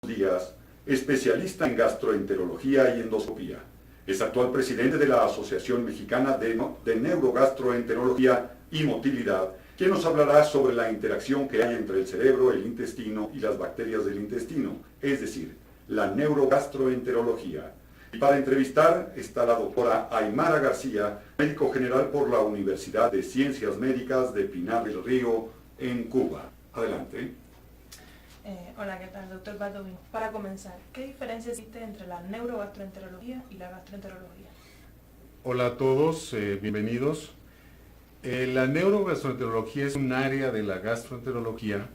Díaz, especialista en gastroenterología y endoscopía. Es actual presidente de la Asociación Mexicana de Neurogastroenterología y Motilidad, quien nos hablará sobre la interacción que hay entre el cerebro, el intestino y las bacterias del intestino, es decir, la neurogastroenterología. Y para entrevistar está la doctora Aymara García, médico general por la Universidad de Ciencias Médicas de Pinar del Río, en Cuba. Adelante. Hola, ¿qué tal, doctor Baldovino? Para comenzar, ¿qué diferencia existe entre la neurogastroenterología y la gastroenterología? Hola a todos, bienvenidos. La neurogastroenterología es un área de la gastroenterología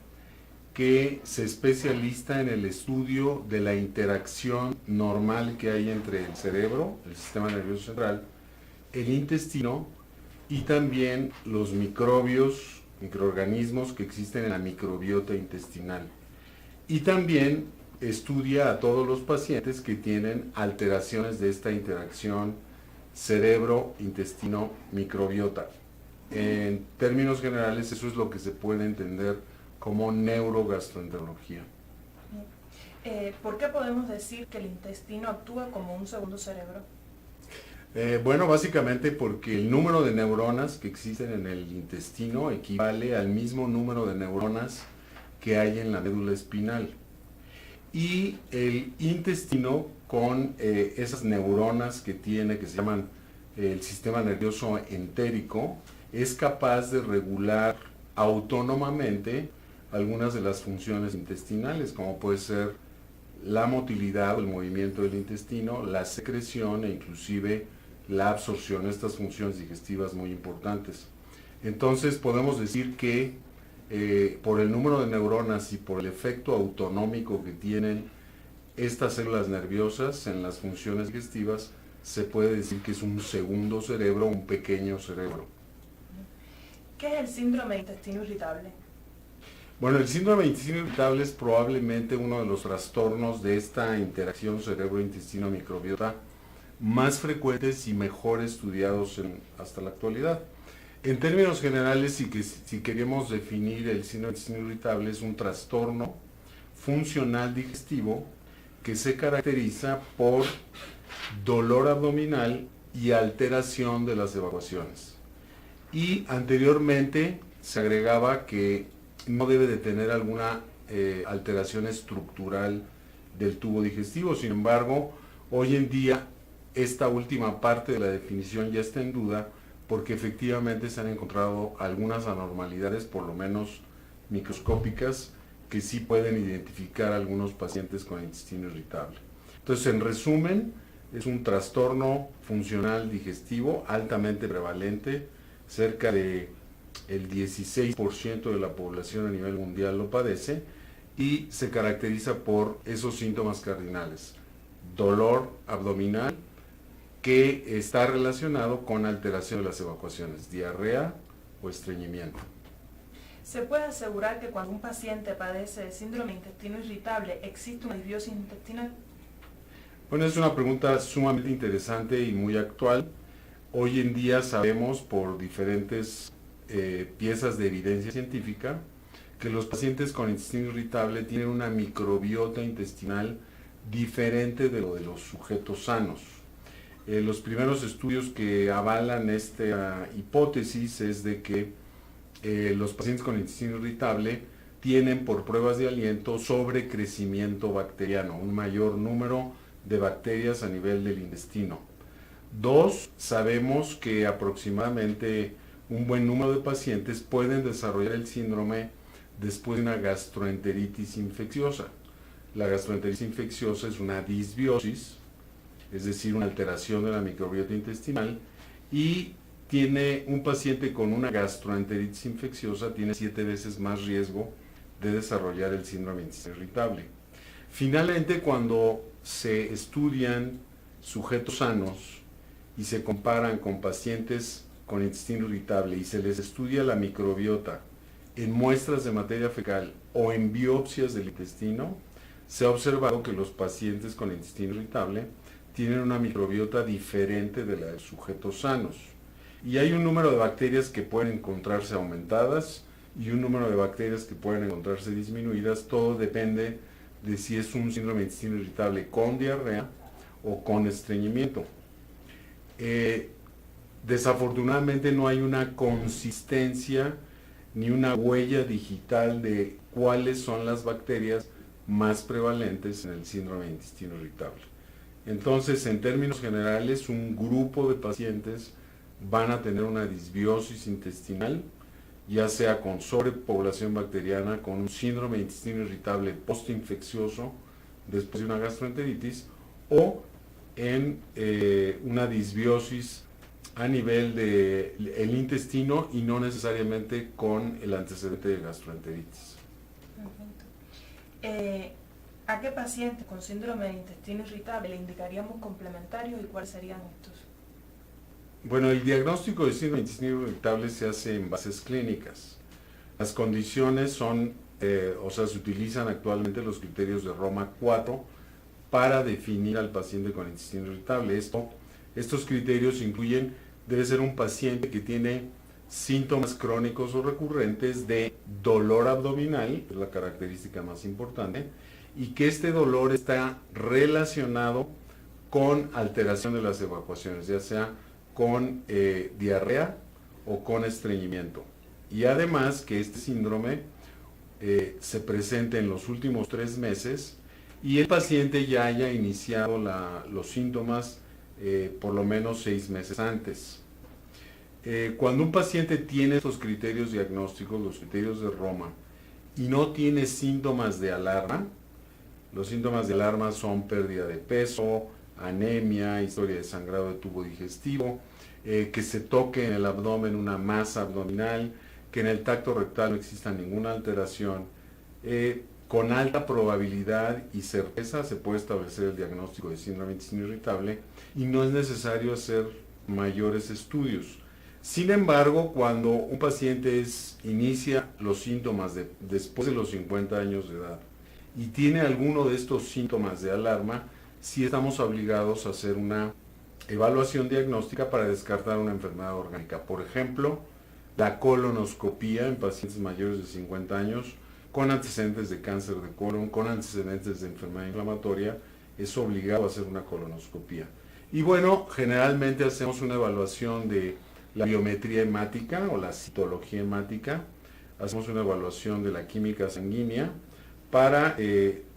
que se especializa en el estudio de la interacción normal que hay entre el cerebro, el sistema nervioso central, el intestino y también los microorganismos que existen en la microbiota intestinal. Y también estudia a todos los pacientes que tienen alteraciones de esta interacción cerebro-intestino-microbiota. En términos generales, eso es lo que se puede entender como neurogastroenterología. ¿Por qué podemos decir que el intestino actúa como un segundo cerebro? Bueno, básicamente porque el número de neuronas que existen en el intestino equivale al mismo número de neuronas que hay en la médula espinal. Y el intestino, con esas neuronas que tiene, que se llaman el sistema nervioso entérico, es capaz de regular autónomamente algunas de las funciones intestinales, como puede ser la motilidad o el movimiento del intestino, la secreción e inclusive la absorción, estas funciones digestivas muy importantes. Entonces podemos decir que por el número de neuronas y por el efecto autonómico que tienen estas células nerviosas en las funciones digestivas, se puede decir que es un segundo cerebro, un pequeño cerebro. ¿Qué es el síndrome de intestino irritable? Bueno, el síndrome de intestino irritable es probablemente uno de los trastornos de esta interacción cerebro-intestino-microbiota más frecuentes y mejor estudiados hasta la actualidad. En términos generales, si queremos definir el síndrome de intestino irritable, es un trastorno funcional digestivo que se caracteriza por dolor abdominal y alteración de las evacuaciones. Y anteriormente se agregaba que no debe de tener alguna alteración estructural del tubo digestivo. Sin embargo, hoy en día esta última parte de la definición ya está en duda, porque efectivamente se han encontrado algunas anormalidades, por lo menos microscópicas, que sí pueden identificar a algunos pacientes con intestino irritable. Entonces, en resumen, es un trastorno funcional digestivo altamente prevalente, cerca del 16% de la población a nivel mundial lo padece, y se caracteriza por esos síntomas cardinales: dolor abdominal, que está relacionado con alteración de las evacuaciones, diarrea o estreñimiento. ¿Se puede asegurar que cuando un paciente padece de síndrome de intestino irritable existe una disbiosis intestinal? Bueno, es una pregunta sumamente interesante y muy actual. Hoy en día sabemos por diferentes piezas de evidencia científica que los pacientes con intestino irritable tienen una microbiota intestinal diferente de lo de los sujetos sanos. Los primeros estudios que avalan esta hipótesis es de que los pacientes con intestino irritable tienen por pruebas de aliento sobrecrecimiento bacteriano, un mayor número de bacterias a nivel del intestino. 2, sabemos que aproximadamente un buen número de pacientes pueden desarrollar el síndrome después de una gastroenteritis infecciosa. La gastroenteritis infecciosa es una disbiosis, es decir, una alteración de la microbiota intestinal, y tiene un paciente con una gastroenteritis infecciosa tiene 7 veces más riesgo de desarrollar el síndrome de intestino irritable. Finalmente, cuando se estudian sujetos sanos y se comparan con pacientes con intestino irritable y se les estudia la microbiota en muestras de materia fecal o en biopsias del intestino, se ha observado que los pacientes con intestino irritable tienen una microbiota diferente de la de sujetos sanos. Y hay un número de bacterias que pueden encontrarse aumentadas y un número de bacterias que pueden encontrarse disminuidas. Todo depende de si es un síndrome de intestino irritable con diarrea o con estreñimiento. Desafortunadamente no hay una consistencia ni una huella digital de cuáles son las bacterias más prevalentes en el síndrome de intestino irritable. Entonces, en términos generales, un grupo de pacientes van a tener una disbiosis intestinal, ya sea con sobrepoblación bacteriana, con un síndrome de intestino irritable postinfeccioso después de una gastroenteritis, o en una disbiosis a nivel del intestino y no necesariamente con el antecedente de gastroenteritis. Perfecto. ¿A qué pacientes con síndrome de intestino irritable le indicaríamos complementarios y cuáles serían estos? Bueno, el diagnóstico de síndrome de intestino irritable se hace en bases clínicas. Las condiciones son, se utilizan actualmente los criterios de Roma 4 para definir al paciente con intestino irritable. Estos criterios incluyen, debe ser un paciente que tiene síntomas crónicos o recurrentes de dolor abdominal, que es la característica más importante, y que este dolor está relacionado con alteración de las evacuaciones, ya sea con diarrea o con estreñimiento. Y además que este síndrome se presente en los últimos 3 meses y el paciente ya haya iniciado los síntomas por lo menos 6 meses antes. Cuando un paciente tiene estos criterios diagnósticos, los criterios de Roma, y no tiene síntomas de alarma, los síntomas de alarma son pérdida de peso, anemia, historia de sangrado de tubo digestivo, que se toque en el abdomen una masa abdominal, que en el tacto rectal no exista ninguna alteración. Con alta probabilidad y certeza se puede establecer el diagnóstico de síndrome de intestino irritable y no es necesario hacer mayores estudios. Sin embargo, cuando un paciente inicia los síntomas después de los 50 años de edad y tiene alguno de estos síntomas de alarma, sí estamos obligados a hacer una evaluación diagnóstica para descartar una enfermedad orgánica. Por ejemplo, la colonoscopía en pacientes mayores de 50 años con antecedentes de cáncer de colon, con antecedentes de enfermedad inflamatoria, es obligado a hacer una colonoscopía. Y bueno, generalmente hacemos una evaluación de la biometría hemática o la citología hemática, hacemos una evaluación de la química sanguínea para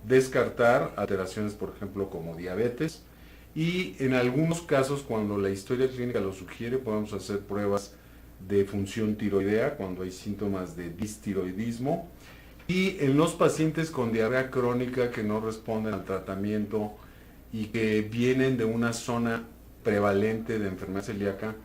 descartar alteraciones, por ejemplo, como diabetes, y en algunos casos, cuando la historia clínica lo sugiere, podemos hacer pruebas de función tiroidea, cuando hay síntomas de distiroidismo, y en los pacientes con diarrea crónica que no responden al tratamiento y que vienen de una zona prevalente de enfermedad celíaca,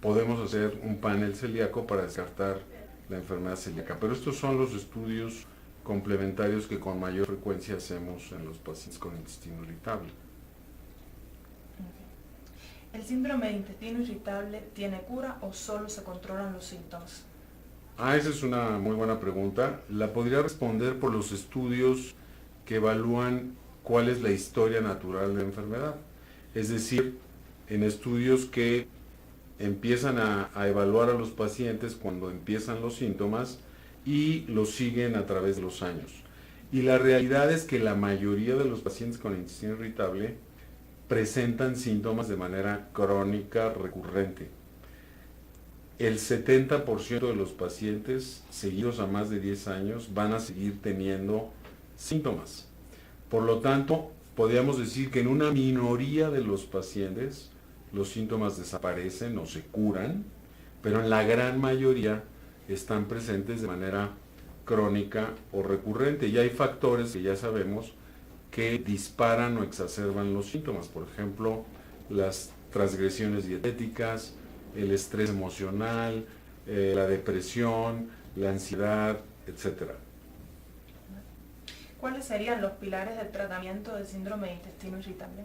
podemos hacer un panel celíaco para descartar la enfermedad celíaca. Pero estos son los estudios complementarios que con mayor frecuencia hacemos en los pacientes con intestino irritable. ¿El síndrome de intestino irritable tiene cura o solo se controlan los síntomas? Esa es una muy buena pregunta. La podría responder por los estudios que evalúan cuál es la historia natural de la enfermedad. Es decir, en estudios que empiezan a evaluar a los pacientes cuando empiezan los síntomas y los siguen a través de los años. Y la realidad es que la mayoría de los pacientes con intestino irritable presentan síntomas de manera crónica recurrente. El 70% de los pacientes seguidos a más de 10 años van a seguir teniendo síntomas. Por lo tanto, podríamos decir que en una minoría de los pacientes los síntomas desaparecen o se curan, pero en la gran mayoría están presentes de manera crónica o recurrente. Y hay factores que ya sabemos que disparan o exacerban los síntomas, por ejemplo, las transgresiones dietéticas, el estrés emocional, la depresión, la ansiedad, etc. ¿Cuáles serían los pilares del tratamiento del síndrome de intestino irritable?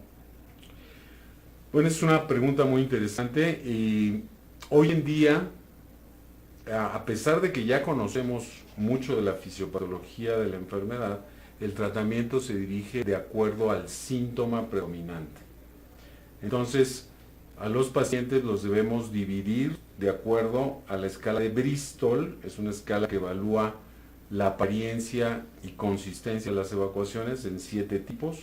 Bueno, es una pregunta muy interesante y hoy en día, a pesar de que ya conocemos mucho de la fisiopatología de la enfermedad, el tratamiento se dirige de acuerdo al síntoma predominante. Entonces, a los pacientes los debemos dividir de acuerdo a la escala de Bristol, es una escala que evalúa la apariencia y consistencia de las evacuaciones en 7 tipos.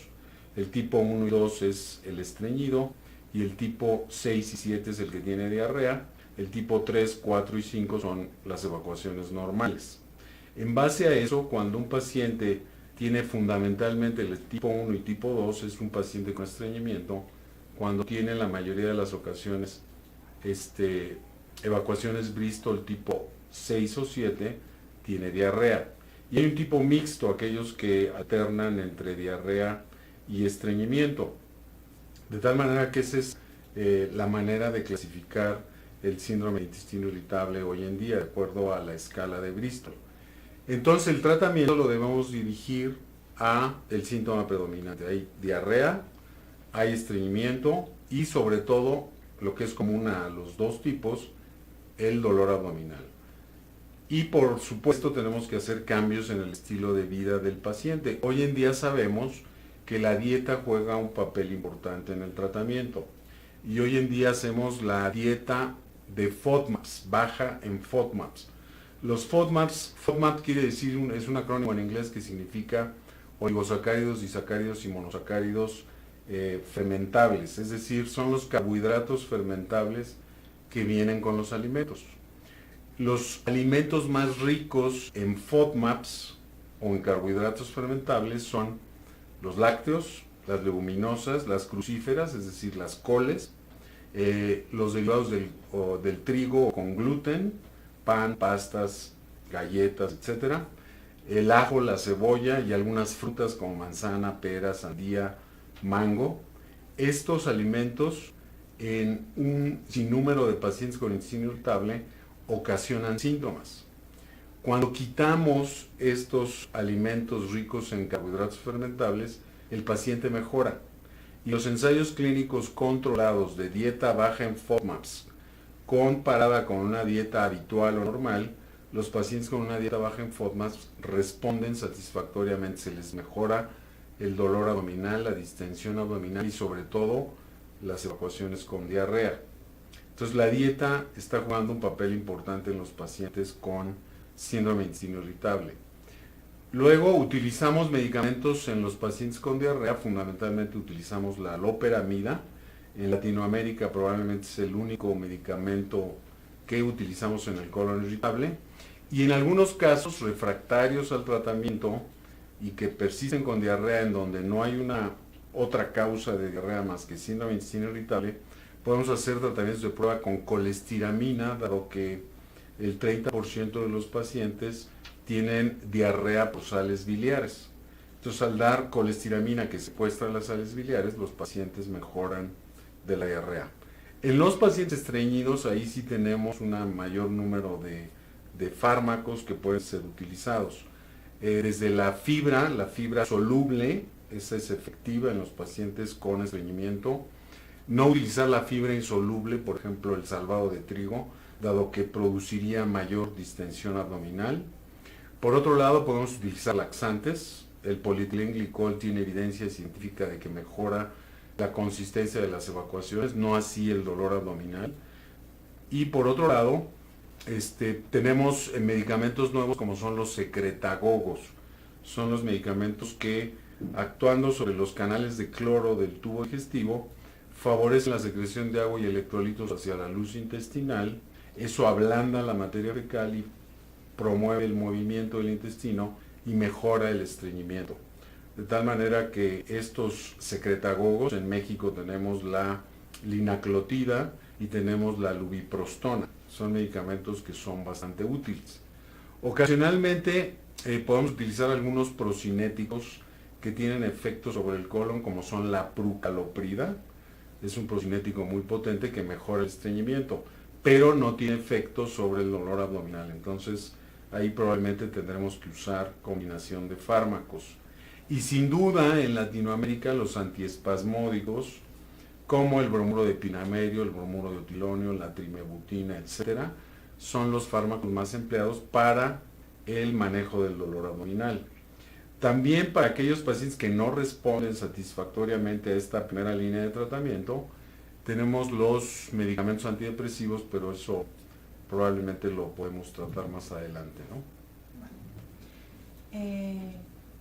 El tipo 1 y 2 es el estreñido, y el tipo 6 y 7 es el que tiene diarrea. El tipo 3, 4 y 5 son las evacuaciones normales. En base a eso, cuando un paciente tiene fundamentalmente el tipo 1 y tipo 2, es un paciente con estreñimiento. Cuando tiene en la mayoría de las ocasiones evacuaciones Bristol tipo 6 o 7, tiene diarrea. Y hay un tipo mixto, aquellos que alternan entre diarrea y estreñimiento. De tal manera que esa es la manera de clasificar el síndrome de intestino irritable hoy en día, de acuerdo a la escala de Bristol. Entonces el tratamiento lo debemos dirigir a el síntoma predominante. Hay diarrea, hay estreñimiento y sobre todo, lo que es común a los dos tipos, el dolor abdominal. Y por supuesto tenemos que hacer cambios en el estilo de vida del paciente. Hoy en día sabemos que la dieta juega un papel importante en el tratamiento. Y hoy en día hacemos la dieta de FODMAPs, baja en FODMAPs. Los FODMAPs, FODMAP quiere decir, es un acrónimo en inglés que significa oligosacáridos, disacáridos y monosacáridos fermentables. Es decir, son los carbohidratos fermentables que vienen con los alimentos. Los alimentos más ricos en FODMAPs o en carbohidratos fermentables son los lácteos, las leguminosas, las crucíferas, es decir, las coles, los derivados del trigo con gluten, pan, pastas, galletas, etc. El ajo, la cebolla y algunas frutas como manzana, pera, sandía, mango. Estos alimentos en un sinnúmero de pacientes con intestino irritable ocasionan síntomas. Cuando quitamos estos alimentos ricos en carbohidratos fermentables, el paciente mejora. Y los ensayos clínicos controlados de dieta baja en FODMAPs, comparada con una dieta habitual o normal, los pacientes con una dieta baja en FODMAPs responden satisfactoriamente, se les mejora el dolor abdominal, la distensión abdominal y sobre todo las evacuaciones con diarrea. Entonces la dieta está jugando un papel importante en los pacientes con síndrome de intestino irritable. Luego utilizamos medicamentos en los pacientes con diarrea, fundamentalmente utilizamos la loperamida. En Latinoamérica probablemente es el único medicamento que utilizamos en el colon irritable. Y en algunos casos refractarios al tratamiento y que persisten con diarrea en donde no hay una otra causa de diarrea más que síndrome de intestino irritable, podemos hacer tratamientos de prueba con colestiramina, dado que el 30% de los pacientes tienen diarrea por sales biliares. Entonces, al dar colestiramina que secuestra las sales biliares, los pacientes mejoran de la diarrea. En los pacientes estreñidos, ahí sí tenemos un mayor número de fármacos que pueden ser utilizados. Desde la fibra soluble, esa es efectiva en los pacientes con estreñimiento. No utilizar la fibra insoluble, por ejemplo, el salvado de trigo, dado que produciría mayor distensión abdominal. Por otro lado, podemos utilizar laxantes. El polietilenglicol tiene evidencia científica de que mejora la consistencia de las evacuaciones, no así el dolor abdominal. Y por otro lado, tenemos medicamentos nuevos como son los secretagogos. Son los medicamentos que, actuando sobre los canales de cloro del tubo digestivo, favorecen la secreción de agua y electrolitos hacia la luz intestinal. Eso ablanda la materia fecal y promueve el movimiento del intestino y mejora el estreñimiento. De tal manera que estos secretagogos, en México tenemos la linaclotida y tenemos la lubiprostona. Son medicamentos que son bastante útiles. Ocasionalmente podemos utilizar algunos procinéticos que tienen efectos sobre el colon, como son la prucaloprida. Es un procinético muy potente que mejora el estreñimiento, pero no tiene efecto sobre el dolor abdominal. Entonces, ahí probablemente tendremos que usar combinación de fármacos. Y sin duda en Latinoamérica los antiespasmódicos, como el bromuro de pinamerio, el bromuro de utilonio, la trimebutina, etcétera, son los fármacos más empleados para el manejo del dolor abdominal. También para aquellos pacientes que no responden satisfactoriamente a esta primera línea de tratamiento, tenemos los medicamentos antidepresivos, pero eso probablemente lo podemos tratar más adelante, ¿no?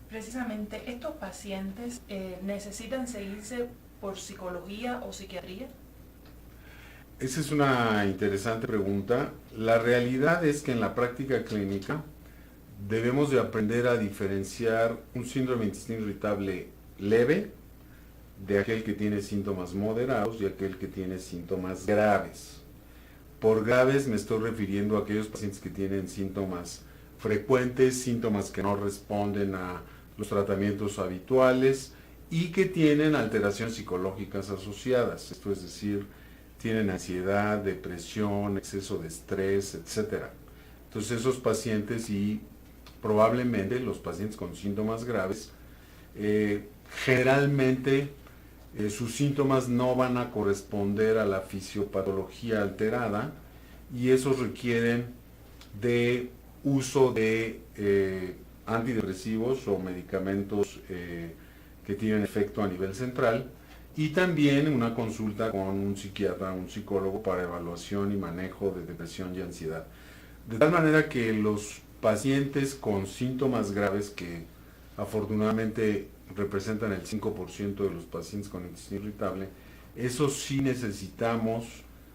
Precisamente, ¿estos pacientes necesitan seguirse por psicología o psiquiatría? Esa es una interesante pregunta. La realidad es que en la práctica clínica debemos de aprender a diferenciar un síndrome de intestino irritable leve de aquel que tiene síntomas moderados y aquel que tiene síntomas graves. Por graves me estoy refiriendo a aquellos pacientes que tienen síntomas frecuentes, síntomas que no responden a los tratamientos habituales y que tienen alteraciones psicológicas asociadas, esto es decir, tienen ansiedad, depresión, exceso de estrés, etc. Entonces esos pacientes y probablemente los pacientes con síntomas graves, generalmente sus síntomas no van a corresponder a la fisiopatología alterada y esos requieren de uso de antidepresivos o medicamentos que tienen efecto a nivel central y también una consulta con un psiquiatra, un psicólogo para evaluación y manejo de depresión y ansiedad. De tal manera que los pacientes con síntomas graves, que afortunadamente representan el 5% de los pacientes con intestino irritable, eso sí necesitamos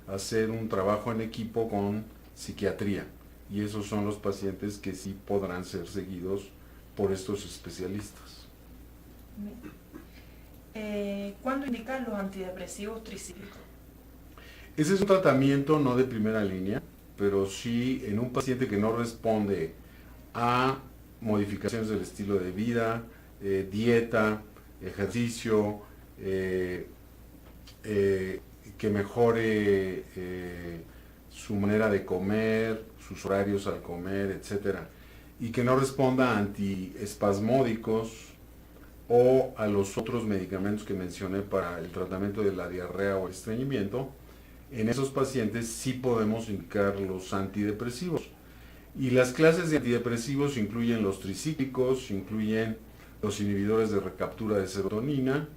hacer un trabajo en equipo con psiquiatría. Y esos son los pacientes que sí podrán ser seguidos por estos especialistas. ¿Cuándo indican los antidepresivos tricíclicos? Ese es un tratamiento no de primera línea, pero sí en un paciente que no responde a modificaciones del estilo de vida, dieta, ejercicio, que mejore su manera de comer, sus horarios al comer, etcétera, y que no responda a antiespasmódicos o a los otros medicamentos que mencioné para el tratamiento de la diarrea o estreñimiento, en esos pacientes sí podemos indicar los antidepresivos. Y las clases de antidepresivos incluyen los tricíclicos, incluyen los inhibidores de recaptura de serotonina,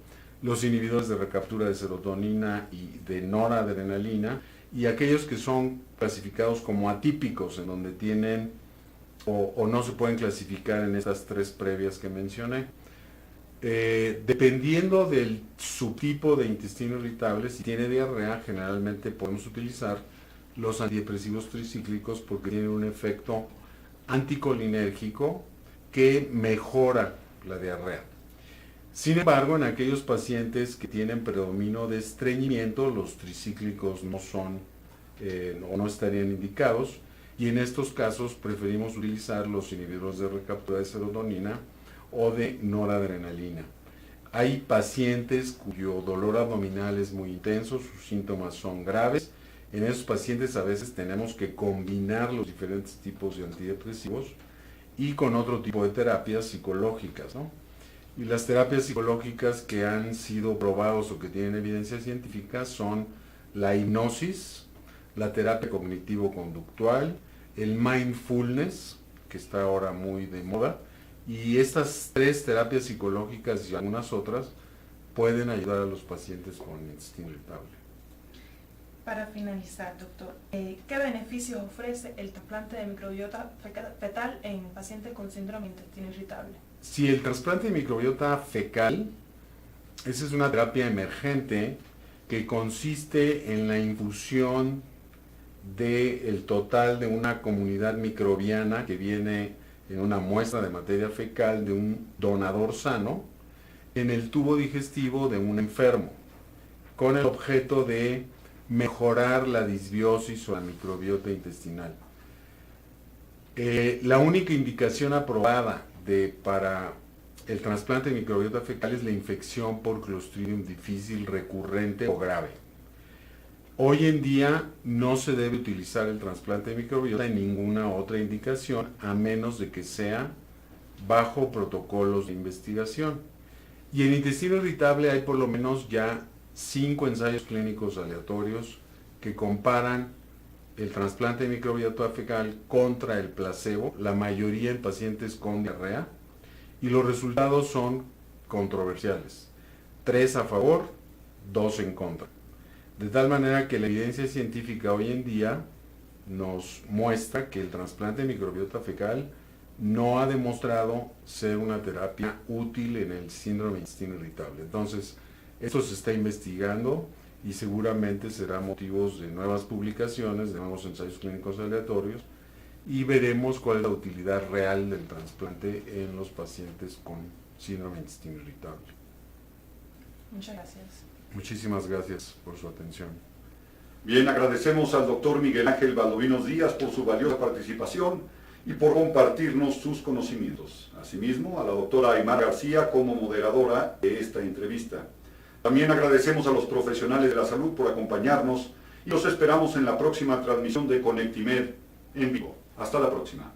los inhibidores de recaptura de serotonina y de noradrenalina, y aquellos que son clasificados como atípicos, en donde tienen o no se pueden clasificar en estas tres previas que mencioné. Dependiendo del subtipo de intestino irritable, si tiene diarrea, generalmente podemos utilizar los antidepresivos tricíclicos porque tienen un efecto anticolinérgico que mejora la diarrea. Sin embargo, en aquellos pacientes que tienen predominio de estreñimiento, los tricíclicos no son o no estarían indicados, y en estos casos preferimos utilizar los inhibidores de recaptura de serotonina o de noradrenalina. Hay pacientes cuyo dolor abdominal es muy intenso, sus síntomas son graves. En esos pacientes a veces tenemos que combinar los diferentes tipos de antidepresivos y con otro tipo de terapias psicológicas, ¿no? Y las terapias psicológicas que han sido probados o que tienen evidencia científica son la hipnosis, la terapia cognitivo-conductual, el mindfulness, que está ahora muy de moda, y estas tres terapias psicológicas y algunas otras pueden ayudar a los pacientes con intestino irritable. Para finalizar, doctor, ¿qué beneficios ofrece el trasplante de microbiota fetal en pacientes con síndrome de intestino irritable? Si el trasplante de microbiota fecal, esa es una terapia emergente que consiste en la infusión del total de una comunidad microbiana que viene en una muestra de materia fecal de un donador sano en el tubo digestivo de un enfermo, con el objeto de mejorar la disbiosis o la microbiota intestinal. La única indicación aprobada para el trasplante de microbiota fecal es la infección por Clostridium difficile recurrente o grave. Hoy en día no se debe utilizar el trasplante de microbiota en ninguna otra indicación, a menos de que sea bajo protocolos de investigación. Y en intestino irritable hay por lo menos ya 5 ensayos clínicos aleatorios que comparan el trasplante de microbiota fecal contra el placebo, la mayoría en pacientes con diarrea, y los resultados son controversiales. 3 a favor, 2 en contra. De tal manera que la evidencia científica hoy en día nos muestra que el trasplante de microbiota fecal no ha demostrado ser una terapia útil en el síndrome de intestino irritable. Entonces, esto se está investigando y seguramente será motivos de nuevas publicaciones, de nuevos ensayos clínicos aleatorios, y veremos cuál es la utilidad real del trasplante en los pacientes con síndrome de intestino irritable. Muchas gracias. Muchísimas gracias por su atención. Bien, agradecemos al doctor Miguel Ángel Valdovinos Díaz por su valiosa participación y por compartirnos sus conocimientos. Asimismo, a la doctora Aymar García como moderadora de esta entrevista. También agradecemos a los profesionales de la salud por acompañarnos y los esperamos en la próxima transmisión de Conectimed en vivo. Hasta la próxima.